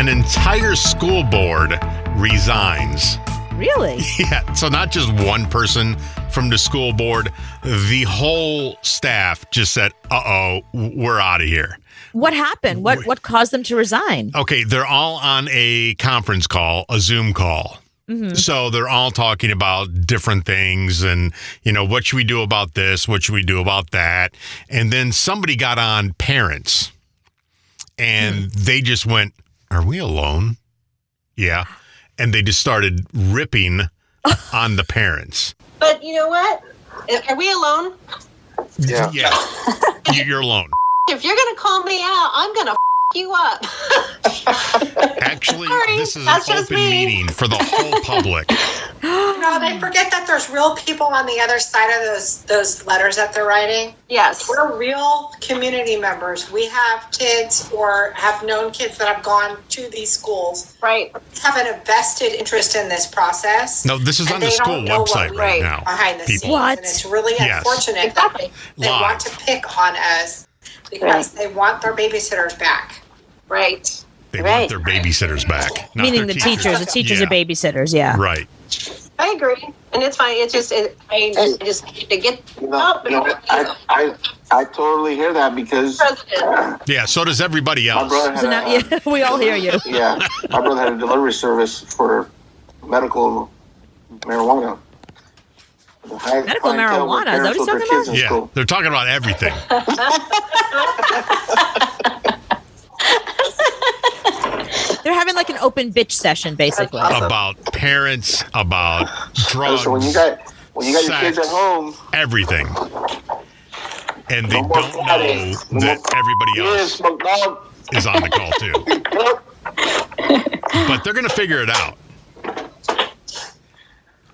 an entire school board resigns. Really? Yeah, so not just one person from the school board, the whole staff just said, we're out of here. What happened? What caused them to resign? Okay, they're all on a conference call, a Zoom call. Mm-hmm. So they're all talking about different things and, what should we do about this? What should we do about that? And then somebody got on parents and they just went, are we alone? Yeah. And they just started ripping on the parents. But you know what? Are we alone? Yeah. You're alone. If you're going to call me out, I'm going to you up. Actually, Sorry, this is an open meeting for the whole public. No, they forget that there's real people on the other side of those letters that they're writing. Yes. We're real community members. We have kids or have known kids that have gone to these schools. Right. Have a vested interest in this process. No, this is on the school website right now. Behind the scenes. What? And it's really unfortunate that they want to pick on us because they want their babysitters back. Right. They want their babysitters back. Meaning the teachers. The teachers are babysitters, yeah. Right. I agree. And it's fine. It's just, I just need to get up. I totally hear that because... Yeah, so does everybody else. My brother had we all hear you. Yeah, my brother had a delivery service for medical marijuana. Medical marijuana? Is that what he's talking about? Yeah, they're talking about everything. They're having like an open bitch session, basically. About parents, about drugs, so when you got sex, your kids at home, everything. And they don't know that everybody else is on the call too. But they're going to figure it out.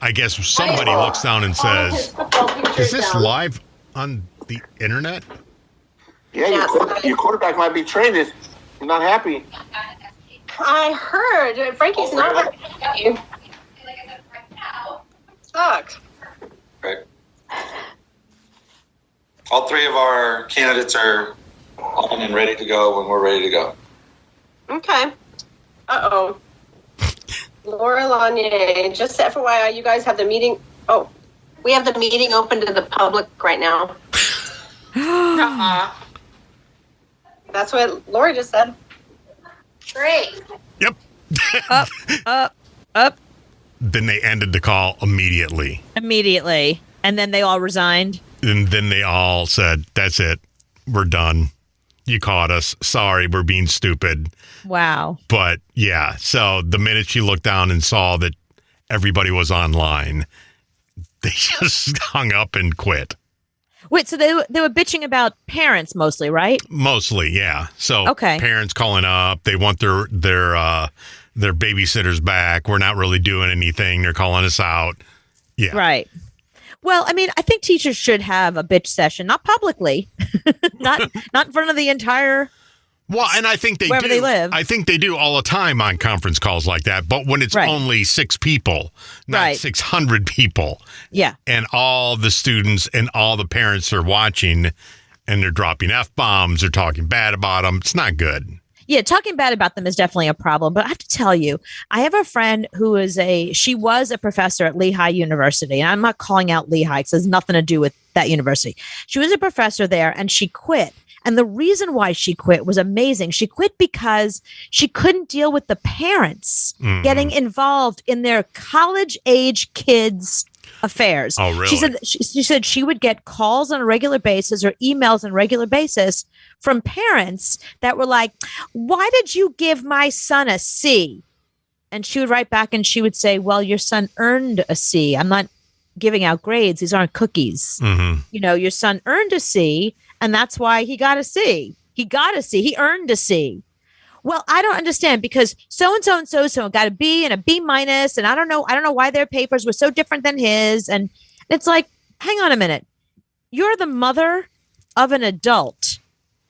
I guess somebody looks down and says, is this live on the internet? Yeah, your quarterback might be traded. You're not happy. I heard Frankie's not happy at you. Sucks. Right. All three of our candidates are on and ready to go when we're ready to go. Okay. Uh-oh. Laura Lanier, just FYI, you guys have the meeting. Oh, we have the meeting open to the public right now. That's what Laura just said. Great. Yep. Up. Then they ended the call immediately. And then they all resigned. And then they all said, that's it. We're done. You caught us. Sorry, we're being stupid. Wow. But yeah, so the minute she looked down and saw that everybody was online, they just hung up and quit. Wait, so they were bitching about parents mostly, right? Mostly, yeah. So parents calling up, they want their babysitters back. We're not really doing anything. They're calling us out. Yeah. Right. Well, I mean, I think teachers should have a bitch session, not publicly, not in front of the entire. Well, and I think they wherever do. They live. I think they do all the time on conference calls like that. But when it's only 6 people, not 600 people. Yeah. And all the students and all the parents are watching and they're dropping F-bombs or talking bad about them. It's not good. Yeah, talking bad about them is definitely a problem. But I have to tell you, I have a friend who she was a professor at Lehigh University. And I'm not calling out Lehigh because it has nothing to do with that university. She was a professor there and she quit. And the reason why she quit was amazing. She quit because she couldn't deal with the parents getting involved in their college-age kids' affairs. Oh, really? She said she would get calls on a regular basis or emails on a regular basis from parents that were like, why did you give my son a C? And she would write back and she would say, well, your son earned a C. I'm not giving out grades. These aren't cookies. Mm-hmm. Your son earned a C. And that's why he got a C. He earned a C. Well, I don't understand because so-and-so and so-and-so got a B and a B minus. And I don't know why their papers were so different than his. And it's like, hang on a minute. You're the mother of an adult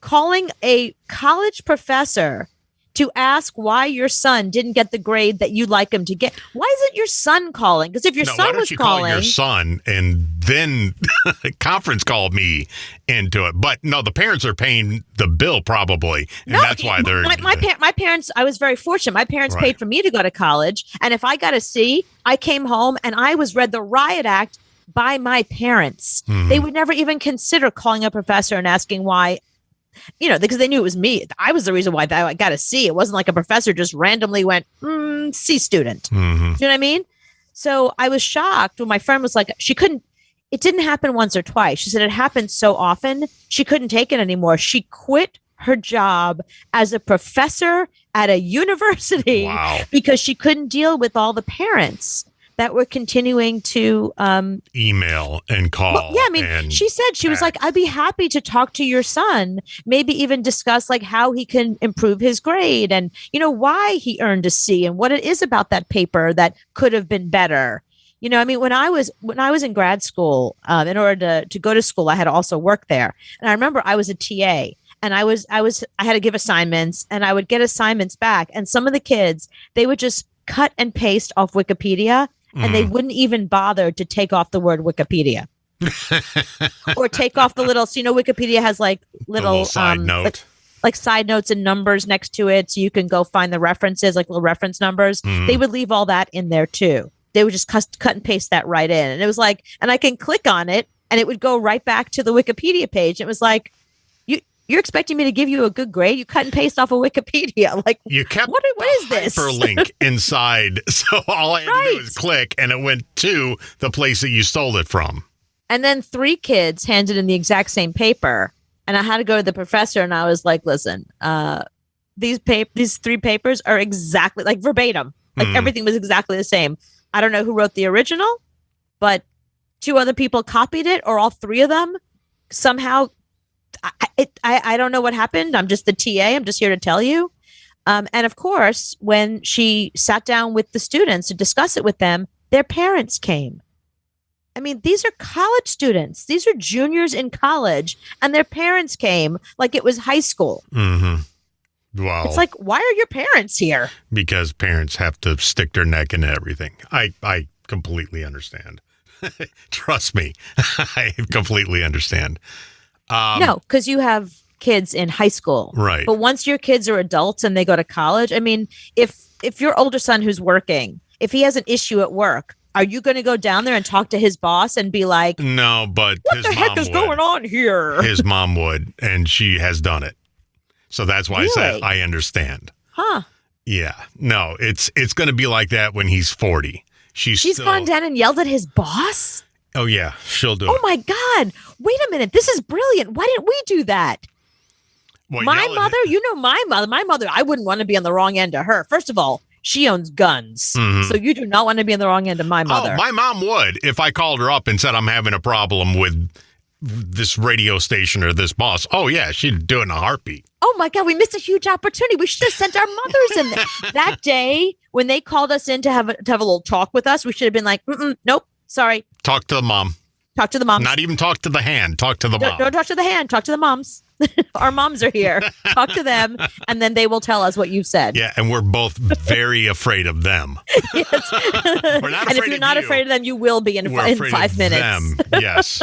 calling a college professor to ask why your son didn't get the grade that you'd like him to get. Why isn't your son calling? Because if your No, son why don't was you calling, call your son and then conference call me into it? But no, the parents are paying the bill probably, and that's why they're. My parents. I was very fortunate. My parents paid for me to go to college, and if I got a C, I came home and I was read the riot act by my parents. They would never even consider calling a professor and asking why. Because they knew it was me. I was the reason why I got a C. It wasn't like a professor just randomly went, C student. You know what I mean? So I was shocked when my friend was like, it didn't happen once or twice. She said it happened so often, she couldn't take it anymore. She quit her job as a professor at a university because she couldn't deal with all the parents that were continuing to email and call. Well, yeah, I mean, she said, she was like, I'd be happy to talk to your son, maybe even discuss like how he can improve his grade and, why he earned a C and what it is about that paper that could have been better. I mean, when I was in grad school, in order to go to school, I had to also work there. And I remember I was a TA and I had to give assignments and I would get assignments back. And some of the kids, they would just cut and paste off Wikipedia. And they wouldn't even bother to take off the word Wikipedia or take off the little, Wikipedia has like little side note, like side notes and numbers next to it. So you can go find the references, like little reference numbers. They would leave all that in there too. They would just cut and paste that right in. And it was like, and I can click on it and it would go right back to the Wikipedia page. It was like, you're expecting me to give you a good grade? You cut and paste off of Wikipedia. Like, you kept what is this? Hyperlink inside. So all I had to do was click and it went to the place that you stole it from. And then 3 kids handed in the exact same paper. And I had to go to the professor and I was like, listen, these 3 papers are exactly like verbatim. Like everything was exactly the same. I don't know who wrote the original, but 2 other people copied it, or all 3 of them somehow. I don't know what happened. I'm just the TA. I'm just here to tell you. And of course, when she sat down with the students to discuss it with them, their parents came. I mean, these are college students. These are juniors in college, and their parents came like it was high school. Wow. It's like, why are your parents here? Because parents have to stick their neck into everything. I completely understand. Trust me. I completely understand. No, because you have kids in high school. Right. But once your kids are adults and they go to college, I mean, if your older son who's working, if he has an issue at work, are you going to go down there and talk to his boss and be like, no, but what the heck is going on here? His mom would, and she has done it. So that's why I said I understand. Huh. Yeah. No, it's going to be like that when he's 40. She's gone down and yelled at his boss? Oh, yeah, she'll do it. Oh, my God. Wait a minute. This is brilliant. Why didn't we do that? Well, my mother, my mother, I wouldn't want to be on the wrong end of her. First of all, she owns guns. So you do not want to be on the wrong end of my mother. Oh, my mom would if I called her up and said I'm having a problem with this radio station or this boss. Oh, yeah, she'd do it in a heartbeat. Oh, my God, we missed a huge opportunity. We should have sent our mothers in there. That day when they called us in to have a little talk with us, we should have been like, nope, sorry. Talk to the mom. Talk to the moms. Not even talk to the hand. Talk to the mom. Don't talk to the hand. Talk to the moms. Our moms are here. Talk to them, and then they will tell us what you've said. Yeah, and we're both very afraid of them. Yes. We're not afraid and if you're not afraid of them, you will be in 5 minutes. Them. Yes.